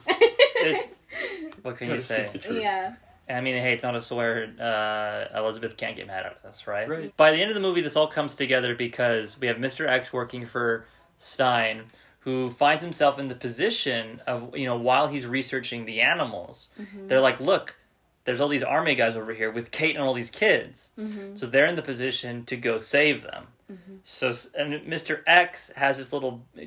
What can Gotta you say? speak the truth. Yeah. I mean, hey, it's not a swear. Elizabeth can't get mad at us, right? Right. By the end of the movie, this all comes together because we have Mr. X working for Stein, who finds himself in the position of, while he's researching the animals, they're like, look, there's all these army guys over here with Kate and all these kids. So they're in the position to go save them. So, and Mr. X has this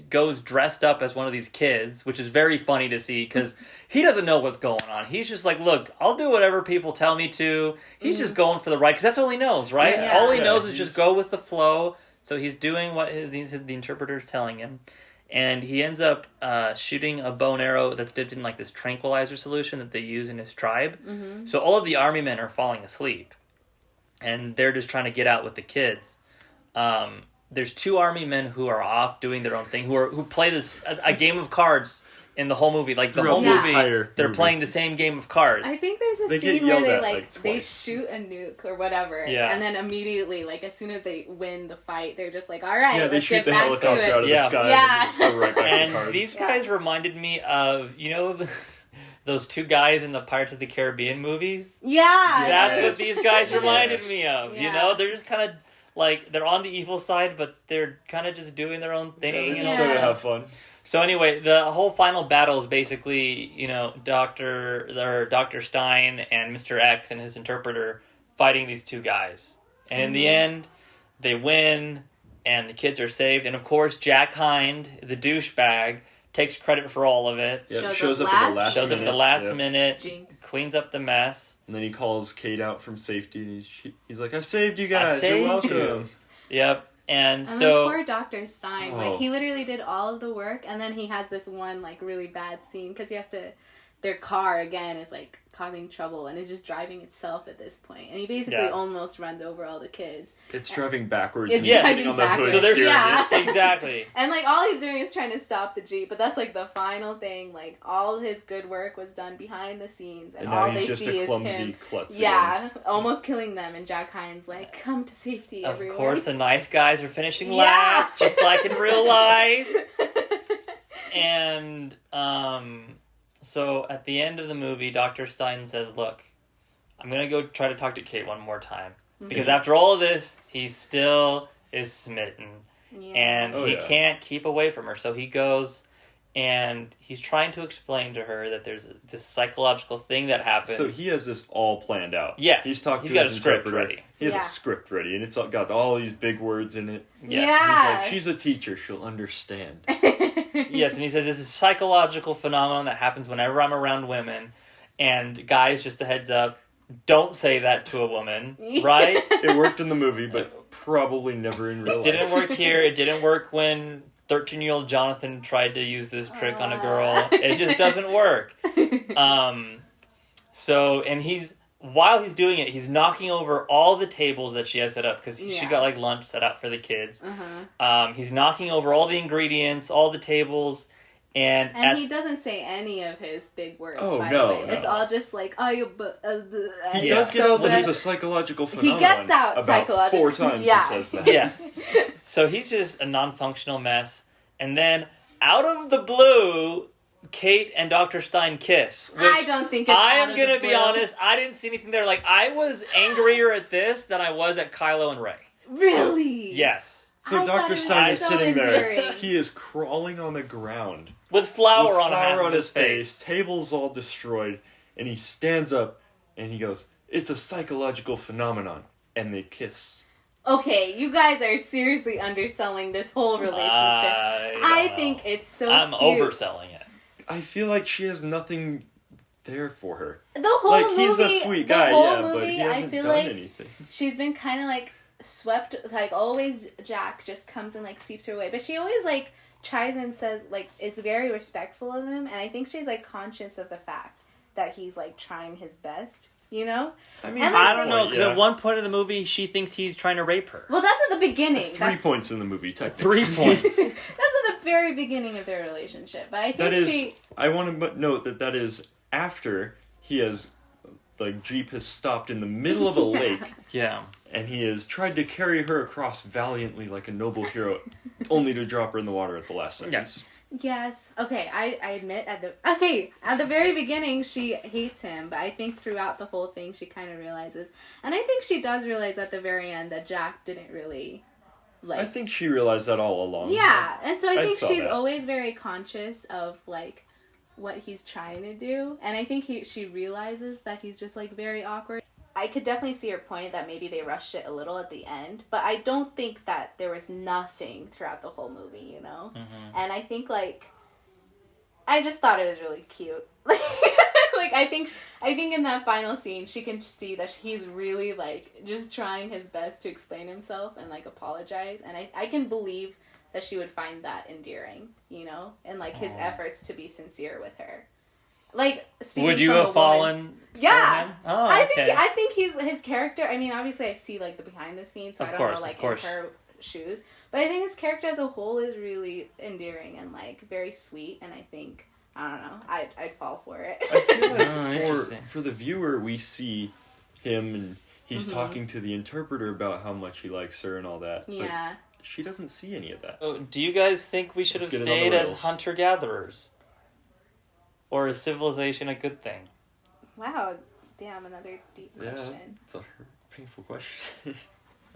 goes dressed up as one of these kids, which is very funny to see because he doesn't know what's going on. He's just like, look, I'll do whatever people tell me to. He's just going for the ride because that's all he knows, right? Yeah. All he Yeah, knows is he's- just go with the flow. So he's doing what the interpreter's telling him. And he ends up shooting a bow and arrow that's dipped in like this tranquilizer solution that they use in his tribe. So all of the army men are falling asleep. And they're just trying to get out with the kids. There's 2 army men who are off doing their own thing, who play a game of cards in the whole movie. Like the Throughout whole the movie, entire they're movie. playing the same game of cards. I think there's a They get scene where yelled they at, like they twice. shoot a nuke or whatever, Yeah. and then immediately, like as soon as they win the fight, they're just like, "All right, Yeah, they let's shoot get the back to helicopter it." out of Yeah. the sky Yeah. and just go right back to And cards. these guys reminded me of, those 2 guys in the Pirates of the Caribbean movies. Yeah, That's Yes. what these guys reminded Yes. me of. Yeah. They're just kind of like they're on the evil side, but they're kind of just doing their own thing. They and just all sort of that. have fun. So anyway, the whole final battle is basically, Dr. Stein and Mr. X and his interpreter fighting these 2 guys. And in the end, they win, and the kids are saved. And of course, Jack Hind, the douchebag, takes credit for all of it. Yep, Shows shows up up at the last last Shows up minute. at the last Yep. minute, Jinx. cleans up the mess. And then he calls Kate out from safety. And he's like, I saved you guys. saved You're welcome. you." Yep. And And so then poor Dr. Stein, Oh. like he literally did all of the work, and then he has this one like really bad scene because he has to. Their car again is like causing trouble and is just driving itself at this point, and he basically Yeah. almost runs over all the kids. It's driving backwards It's and he's driving sitting on the hood backwards. so there's steering Yeah. it. exactly. And like all he's doing is trying to stop the Jeep, but that's like the final thing. Like all his good work was done behind the scenes, and And all now they he's just see a is clumsy him. klutz Yeah, almost killing them, and Jack Hines like, "Come to safety, Of everyone." course, the nice guys are finishing Yeah. last, just like in real life. And so at the end of the movie, Dr. Stein says, look, I'm going to go try to talk to Kate one more time. Because after all of this, he still is smitten. Yeah. And Oh, he yeah. can't keep away from her. So he goes and he's trying to explain to her that there's this psychological thing that happens. So he has this all planned out. Yes, He's talked he's to got his a script interpreter. ready. He has Yeah. a script ready, and it's got all these big words in it. Yes. Yeah. He's like, she's a teacher. She'll understand. Yes, and he says this is a psychological phenomenon that happens whenever I'm around women. And guys, just a heads up, don't say that to a woman, right? It worked in the movie, but probably never in real life. Didn't work here. It didn't work when 13-year-old Jonathan tried to use this trick on a girl. It just doesn't work. So, and while he's doing it, he's knocking over all the tables that she has set up because she Yeah. got like lunch set up for the kids. Uh-huh. He's knocking over all the ingredients, all the tables, and And he doesn't say any of his big words. Oh, by no, the way. no. It's all just like, He Yeah. does get so out that good. it's a psychological He phenomenon. gets out about psychological- 4 times Yeah. he says that. Yes. So he's just a non-functional mess. And then, out of the blue, Kate and Dr. Stein kiss. Which I don't think it's I out am of going the to be blue. honest, I didn't see anything there. Like, I was angrier at this than I was at Kylo and Rey. Really? Yes. I So thought Dr. it Stein was is so sitting there. endearing. He is crawling on the ground. With flour, with on, flour half on of his face, tables all destroyed, and he stands up and he goes, "It's a psychological phenomenon," and they kiss. Okay, you guys are seriously underselling this whole relationship. I think it's so I'm cute. overselling it. I feel like she has nothing there for her. The whole Like, movie, he's a sweet the guy, whole yeah, movie, but he I hasn't feel done like anything. she's been kind of like swept, like always Jack just comes and like sweeps her away, but she always like tries and says like is very respectful of him, and I think she's like conscious of the fact that he's like trying his best, you know? I mean, And, I don't know, yeah. because at one point in the movie, she thinks he's trying to rape her. Well, that's at the beginning. 3 That's, points in the movie, technically. 3 points. that's at the very beginning of their relationship, but I think That is, she... I want to note that is after he has, the Jeep has stopped in the middle of a lake, Yeah. and he has tried to carry her across valiantly like a noble hero, only to drop her in the water at the last second. Yes. Yes. Okay, I admit at the very beginning she hates him, but I think throughout the whole thing she kind of realizes, and I think she does realize at the very end that Jack didn't really like. I think she realized that all along. Yeah, and so I I think saw she's that. always very conscious of like what he's trying to do, and I think she realizes that he's just like very awkward. I could definitely see your point that maybe they rushed it a little at the end, but I don't think that there was nothing throughout the whole movie, you know? Mm-hmm. And I think like I just thought it was really cute. Like I think in that final scene she can see that he's really like just trying his best to explain himself and like apologize, and I can believe that she would find that endearing, you know, and like his efforts to be sincere with her. Like speaking Would you from have a fallen woman's- for Yeah. him? Oh, I okay. think he's his character. I mean, obviously, I see like the behind the scenes, so Of I don't course, know of like in course. her shoes. But I think his character as a whole is really endearing and like very sweet. And I think I don't know, I'd fall for it. I feel Oh, like interesting. for the viewer, we see him and he's Mm-hmm. talking to the interpreter about how much he likes her and all that. but Yeah. she doesn't see any of that. Oh, do you guys think we should Let's have get it on the stayed as rails. hunter-gatherers? Or is civilization a good thing? Wow. Damn, another deep Yeah, question. it's a painful question.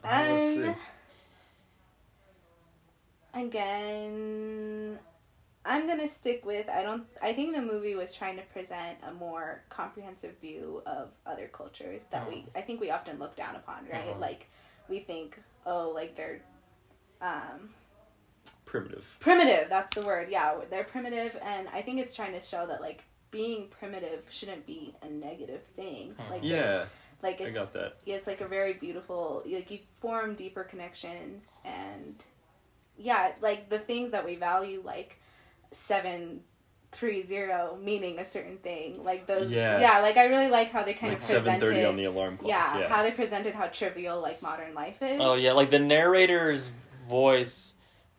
Let's see. Again, I'm gonna stick with I think the movie was trying to present a more comprehensive view of other cultures that I think we often look down upon, right? Uh-huh. Like we think, oh, like they're Primitive. that's the word. Yeah, they're primitive, and I think it's trying to show that like being primitive shouldn't be a negative thing. Like Yeah, like I it's got that. yeah, it's like a very beautiful, like you form deeper connections, and yeah, like the things that we value, like 730 meaning a certain thing, like those. Yeah. Like I really like how they kind Like of presented. 7:30 on the alarm clock. Yeah, how they presented how trivial like modern life is. Oh yeah, like the narrator's voice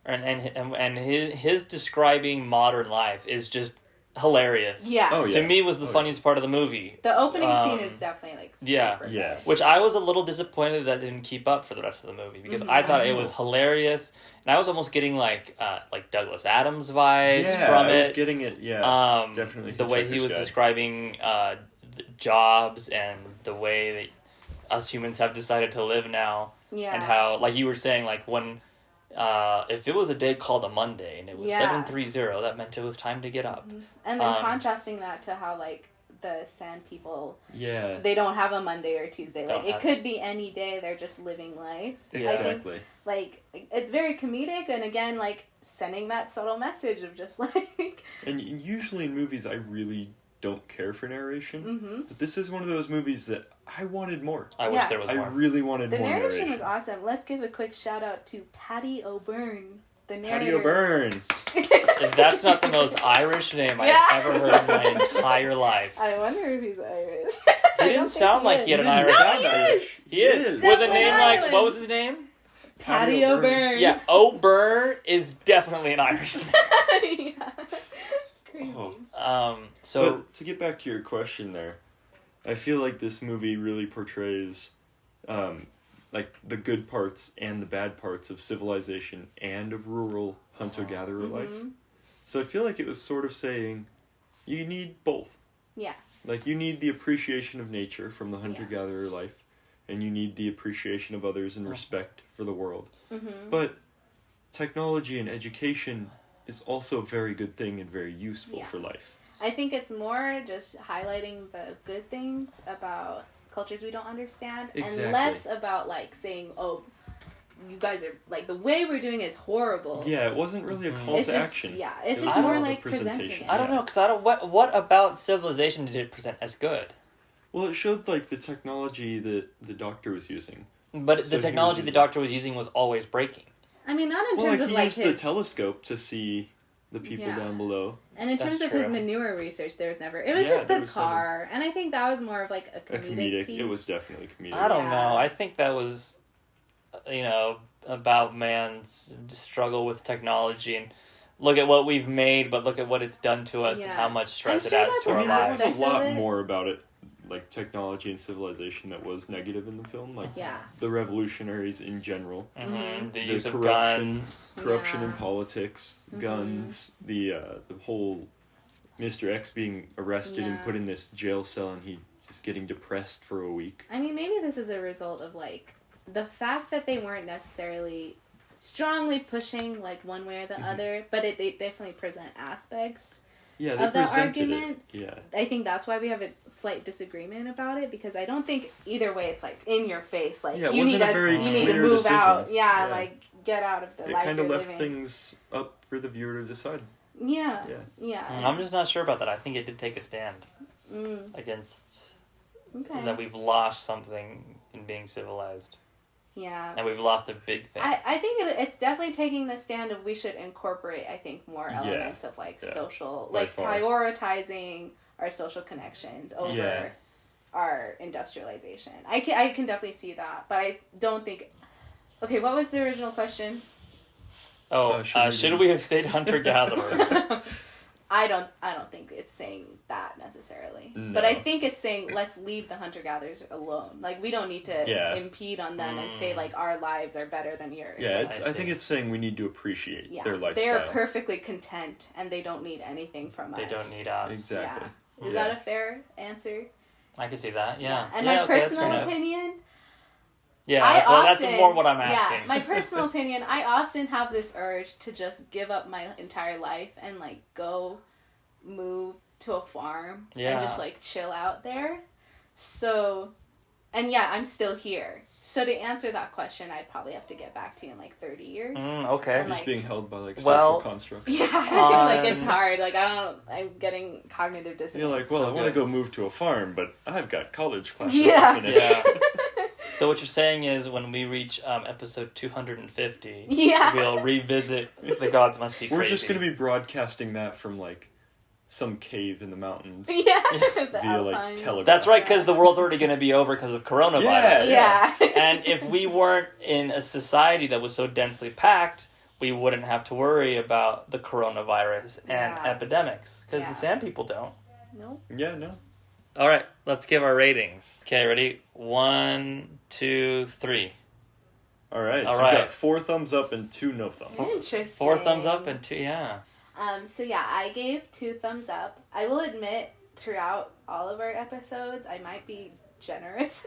and his describing modern life is just hilarious. Yeah. Oh, yeah. To me was the Oh, yeah. funniest part of the movie. The opening scene Um, is definitely like yeah. super Yes. good. Which I was a little disappointed that didn't keep up for the rest of the movie because I thought it was hilarious, and I was almost getting like Douglas Adams vibes Yeah, from I was it. getting it. Yeah, definitely. The way he Hitchhiker's was Guide. describing the jobs and the way that us humans have decided to live now, Yeah. and how, like you were saying, like when if it was a day called a Monday and it was Yeah. 730, that meant it was time to get up. And then Um, contrasting that to how like the Sand people, Yeah, they don't have a Monday or Tuesday. Like Don't it have- could be any day. They're just living life. Yeah. exactly. Like it's very comedic, and again, like sending that subtle message of just like. And usually in movies, I really don't care for narration, Mm-hmm. but this is one of those movies that I wanted more. I wish Yeah. there was I more. really wanted The more narration was awesome. Let's give a quick shout out to Patty O'Byrne, the narrator. Patty O'Byrne. If that's not the most Irish name Yeah. I've ever heard in my entire life. I wonder if he's Irish. He didn't sound like he had an Irish sound accent. Irish. He is. He With a Dublin, name like, Ireland. what was his name? Patty Patty O'Byrne. Yeah, O'Byrne is definitely an Irish name. Yeah. Crazy. Oh. So, But to get back to your question there, I feel like this movie really portrays like the good parts and the bad parts of civilization and of rural hunter-gatherer life. So I feel like it was sort of saying, you need both. Yeah. Like, you need the appreciation of nature from the hunter-gatherer life, and you need the appreciation of others and respect for the world. Mm-hmm. But technology and education is also a very good thing and very useful Yeah. for life. I think it's more just highlighting the good things about cultures we don't understand, Exactly. and less about, like, saying, oh, you guys are, like, the way we're doing is horrible. Yeah, it wasn't really a call It's to just, action. yeah, it's It just was more of a like presenting presentation. it. I don't know, because I don't. What about civilization did it present as good? Well, it showed, like, the technology that the doctor was using. But So the he technology was the using- doctor was using was always breaking. I mean, not in Well, terms like, of, he like, used the his... telescope to see the people Yeah. down below. And in That's terms of his true. manure research, there was never... It was Yeah, just there the was car, and I think that was more of, like, a A comedic comedic. piece. It was definitely comedic. I don't Yeah. know. I think that was, about man's struggle with technology and look at what we've made, but look at what it's done to us and Yeah. how much stress I'm it sure adds that's to I our mean, there lives. was a aspect of lot it. more about it, like technology and civilization, that was negative in the film. Like Yeah. the revolutionaries in general, Mm-hmm. The The use of corruption. guns. corruption in Yeah. politics, Mhm. guns, the whole Mr. X being arrested and Yeah. put in this jail cell, and he just getting depressed for a week. I mean, maybe this is a result of, like, the fact that they weren't necessarily strongly pushing, like, one way or the Mhm. other, but they definitely present aspects. Yeah, they Of that presented argument, it. Yeah. I think that's why we have a slight disagreement about it, because I don't think either way it's, like, in your face, like, Yeah, it you need wasn't a to, very you need to clear move decision. out. Yeah, Yeah. like, get out of the It life kind you're of left living. things up for the viewer to decide. Yeah. Yeah. Yeah. I'm just not sure about that. I think it did take a stand Mm, against okay. that we've lost something in being civilized. Yeah. And we've lost a big thing. I think it's definitely taking the stand of we should incorporate, I think, more Yeah. elements of, like, Yeah. social, By like, far. prioritizing our social connections over Yeah. our industrialization. I can definitely see that, but I don't think... Okay, what was the original question? Should we have stayed hunter-gatherers? I don't think it's saying that necessarily. No. But I think it's saying let's leave the hunter-gatherers alone. Like, we don't need to Yeah. impede on them and say, like, our lives are better than yours. Yeah, Like, it's, I I think see. it's saying we need to appreciate yeah, their lifestyle. they're perfectly content and they don't need anything from us. They don't need us. Exactly. Yeah. Is Yeah. that a fair answer? I can see that, yeah. And Yeah, my okay, that's fair personal enough. opinion, Yeah, that's more what I'm asking. Yeah, my personal opinion, I often have this urge to just give up my entire life and, like, go move to a farm Yeah. and just, like, chill out there. So, and yeah, I'm still here. So to answer that question, I'd probably have to get back to you in, like, 30 years. Okay. And, Just like- being held by like Well- social constructs. Yeah, I feel like it's Um, hard. Like, I'm getting cognitive dissonance. You're like, well, So I want to good. go move to a farm, but I've got college classes Yeah. to finish. Yeah. So what you're saying is when we reach episode 250, Yeah. we'll revisit The Gods Must Be Crazy. We're just going to be broadcasting that from like some cave in the mountains. Yeah, the Via, like, Alpines. telegraph. That's right, because the world's already going to be over because of coronavirus. Yeah. Yeah. And if we weren't in a society that was so densely packed, we wouldn't have to worry about the coronavirus and Yeah. epidemics. Because Yeah. the sand people don't. Nope. Yeah, no. All right, let's give our ratings. Okay, ready? 1, 2, 3. All right, All so right. we got 4 thumbs up and 2 no thumbs. Interesting. 4 thumbs up and 2, yeah. So yeah, I gave 2 thumbs up. I will admit, throughout all of our episodes, I might be generous.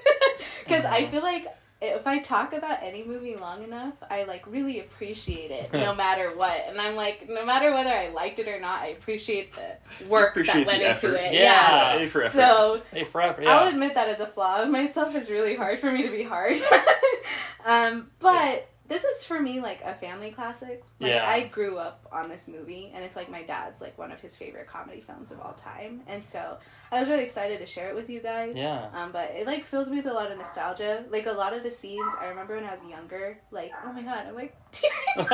Because I feel like if I talk about any movie long enough, I, like, really appreciate it, no matter what. And I'm like, no matter whether I liked it or not, I appreciate the work Appreciate that went the into effort. it. Yeah. A for effort. So Hey, forever, I'll yeah. admit that as a flaw of myself. It's really hard for me to be hard. But this is for me like a family classic. Like, Yeah. I grew up on this movie, and it's like my dad's like one of his favorite comedy films of all time, and so I was really excited to share it with you guys. Yeah. But it like fills me with a lot of nostalgia. Like a lot of the scenes I remember when I was younger. Like, oh my god, I'm like tearing.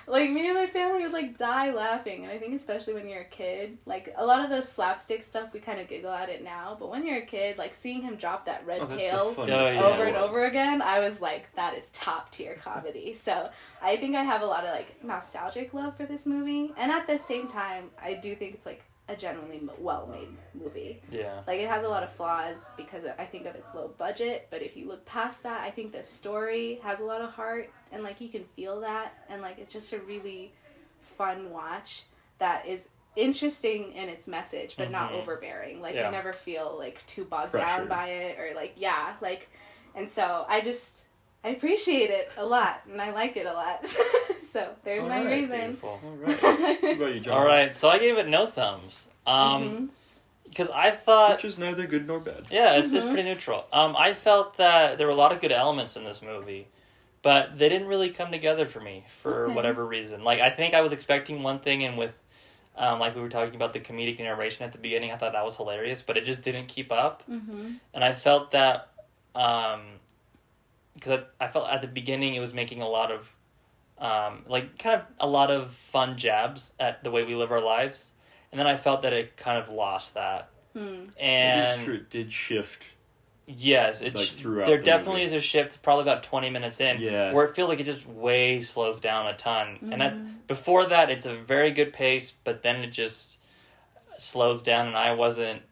like me and my family would like die laughing, and I think especially when you're a kid, like a lot of those slapstick stuff we kind of giggle at it now, but when you're a kid, like seeing him drop that red Oh, that's tail the funny Oh, scene yeah. over in and the world. over again, I was like, that is top tier comedy. So I think I have a lot of like nostalgic love for this movie, and at the same time, I do think it's like a genuinely well-made movie. Yeah. Like, it has a lot of flaws because I think of its low budget, but if you look past that, I think the story has a lot of heart, and like you can feel that, and like it's just a really fun watch that is interesting in its message, but not Mhm. overbearing. Like, Yeah. I never feel, like, too bogged Pressured. down by it, or, like, yeah, like, and so I appreciate it a lot, and I like it a lot. So, there's my Alright, reason. Beautiful. All right. What about you, John? All right, so I gave it no thumbs. Because I thought, Which is neither good nor bad. yeah, it's pretty neutral. I felt that there were a lot of good elements in this movie, but they didn't really come together for me for Okay. whatever reason. Like, I think I was expecting one thing, and with, like we were talking about the comedic narration at the beginning, I thought that was hilarious, but it just didn't keep up. Mm-hmm. And I felt that, because I felt at the beginning it was making a lot of, like, kind of a lot of fun jabs at the way we live our lives. And then I felt that it kind of lost that. Hmm. And It is true. It did shift. yes, Like, throughout there the definitely movie. is a shift, probably about 20 minutes in, Yeah. where it feels like it just way slows down a ton. And Mm-hmm. that before that, it's a very good pace, but then it just slows down, and I wasn't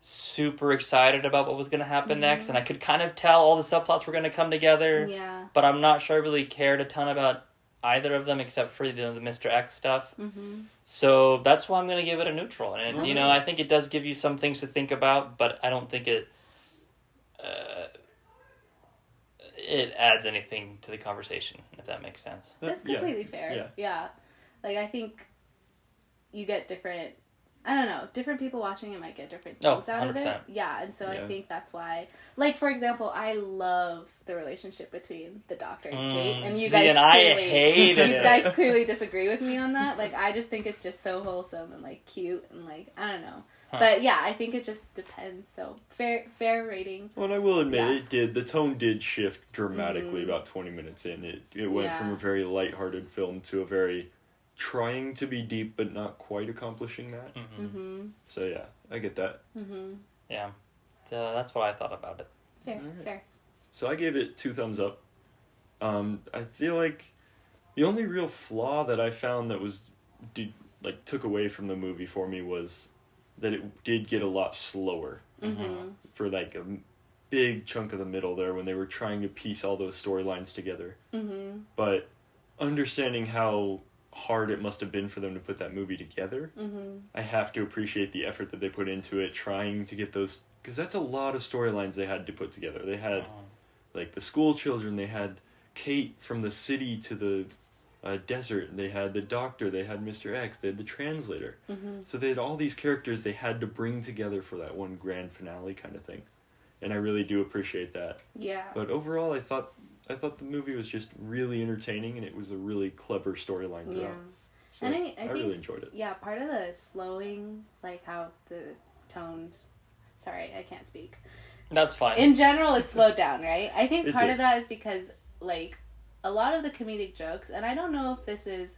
super excited about what was going to happen next. And I could kind of tell all the subplots were going to come together, Yeah. but I'm not sure I really cared a ton about either of them except for the Mr. X stuff. Mm-hmm. So that's why I'm going to give it a neutral. And, you know, Alright. I think it does give you some things to think about, but I don't think it adds anything to the conversation, if that makes sense. That's Yeah. completely fair. Yeah. Yeah. Like, I think you get different, I don't know, different people watching it might get different Oh, things out of it. 100%. Yeah, and so I Yeah. think that's why, like, for example, I love the relationship between the Doctor and Kate, and you see, guys and I clearly, hated you it. guys clearly disagree with me on that. Like, I just think it's just so wholesome and, like, cute, and, like, I don't know. Huh. But yeah, I think it just depends. So fair rating. Well, and I will admit, Yeah. it did. The tone did shift dramatically Mhm. about 20 minutes in. It went Yeah. from a very lighthearted film to a very trying to be deep, but not quite accomplishing that. Mm-hmm. Mm-hmm. So yeah, I get that. Mm-hmm. Yeah. So that's what I thought about it. Fair. Alright. Fair. So I gave it 2 thumbs up. I feel like the only real flaw that I found that took away from the movie for me was that it did get a lot slower Mm-hmm. for like a big chunk of the middle there when they were trying to piece all those storylines together. Mm-hmm. But understanding how hard it must have been for them to put that movie together, Mm-hmm. I have to appreciate the effort that they put into it, trying to get those, because that's a lot of storylines they had to put together. They had like the school children, they had Kate from the city to the desert, they had the doctor, they had Mr. X, they had the translator. Mm-hmm. So they had all these characters they had to bring together for that one grand finale kind of thing. And I really do appreciate that. Yeah. But overall, I thought the movie was just really entertaining, and it was a really clever storyline throughout. Yeah. So And I really think- enjoyed it. Yeah, part of the slowing, like how the tones. Sorry, I can't speak. That's fine. In general, it's slowed down, right? I think It part did. of that is because, like, a lot of the comedic jokes, and I don't know if this is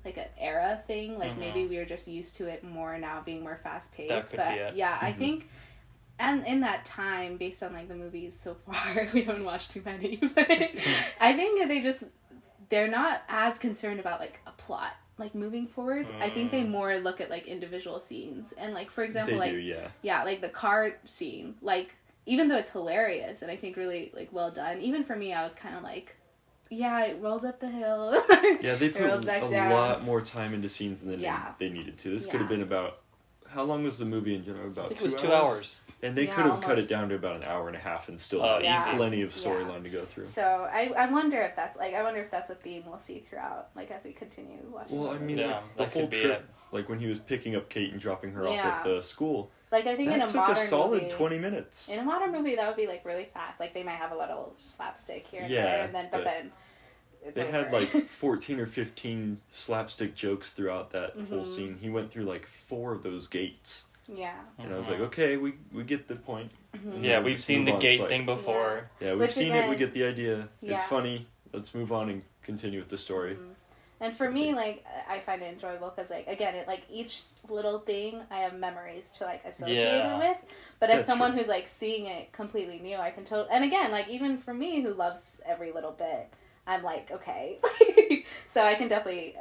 like an era thing, like Mhm. maybe we're just used to it more now, being more fast paced. That could But be it. yeah, I Mhm. think, and in that time, based on like the movies so far, we haven't watched too many, but I think that they're not as concerned about like a plot. Like moving forward, I think they more look at like individual scenes, and like for example, They like do, yeah. yeah, like the car scene, like even though it's hilarious and I think really like well done, even for me I was kind of like, yeah, it rolls up the hill. Yeah, they It put rolls back a down. lot more time into scenes than Yeah. they needed to. This Yeah. could have been about, how long was the movie in general? About I think 2 it was 2 hours. And they Yeah, could have cut it almost. down to about an hour and a half and still Oh, had yeah. plenty of Yeah. storyline to go through. So I wonder if that's a theme we'll see throughout, like as we continue watching. Well, the I mean, movies. Yeah, the that whole could be trip, it. like when he was picking up Kate and dropping her off Yeah. at the school, like I think in that a took modern a solid movie, 20 minutes. In a modern movie, that would be like really fast. Like they might have a little slapstick here and Yeah, there, and then but then it's They had over. like 14 or 15 slapstick jokes throughout that whole Mhm. scene. He went through like 4 of those gates. yeah. And I was like, okay, we get the point. Mhm. Yeah, We'll we've just seen move the on gate slightly. thing before. Yeah, we've Which seen it, we again- get the idea. Yeah. It's funny. Let's move on and continue with the story. Mhm. And for me, like, I find it enjoyable because, like, again, it like each little thing I have memories to like associate Yeah. it with. But as That's someone true. who's like seeing it completely new, I can totally. And again, like even for me who loves every little bit, I'm like, okay, so I can definitely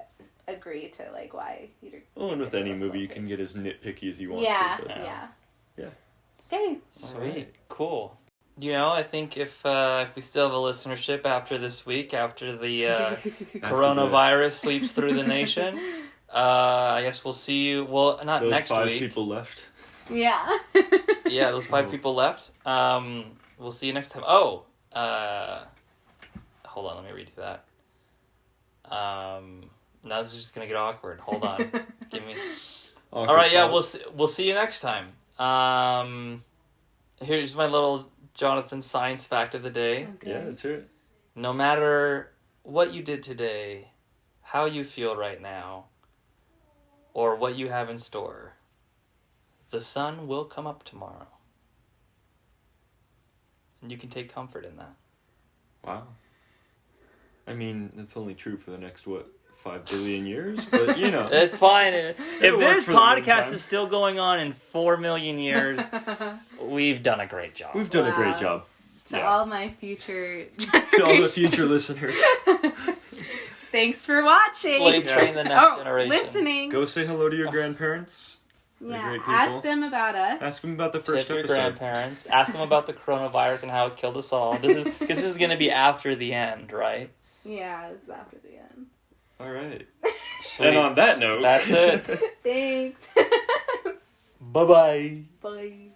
agree to like why you're. Well, and with it's a any little movie, you slow can pace. get as nitpicky as you want Yeah, to. But yeah, Yeah. Okay. Sweet. Alright. Cool. You know, I think if we still have a listenership after this week, after the coronavirus sweeps through the nation, I guess we'll see you. Well, not Those next 5 week. people left. Yeah. Yeah, those 5 people left. We'll see you next time. Oh, hold on, let me redo that. Now this is just gonna get awkward. Hold on, give me. All right, yeah, we'll see you next time. Here's my little Jonathan science fact of the day. Okay. Yeah, that's it. No matter what you did today, how you feel right now, or what you have in store, the sun will come up tomorrow. And you can take comfort in that. Wow. I mean, it's only true for the next, 5 billion years? But, you know. It's fine. If It'll work this for the podcast meantime. is still going on in 4 million years, we've done a great job. We've done a great Wow. job. To Yeah. all my future To all the future listeners. Thanks for watching. Slave train the next Oh, generation. listening. Go say hello to your grandparents. They're Yeah, great people. ask them about us. Ask them about the Tip first your episode. grandparents. Ask them about the coronavirus and how it killed us all. Because this is going to be after the end, right? Yeah, it's after the end. All right. Sweet. And on that note, That's it. Thanks. Bye-bye. Bye.